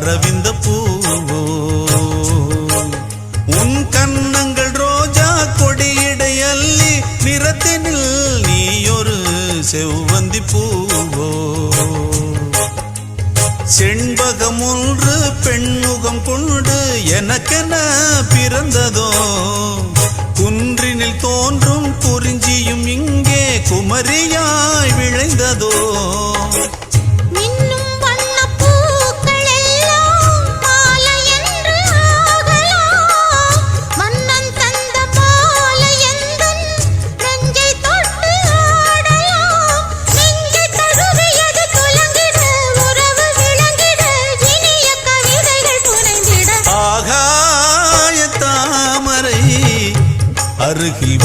அரவிந்த பூவோ உன் கன்னங்கள் ரோஜா கொடியிடை அல்லி நிறத்தினில் நீயொரு செவ்வந்தி பூவோ செண்பகம் ஒன்று பெண்முகம் கொண்டு எனக்கென பிறந்ததோ குன்றினில் தோன்றும் குறிஞ்சியும் இங்கே குமரியாய் விளைந்ததோ அருகில்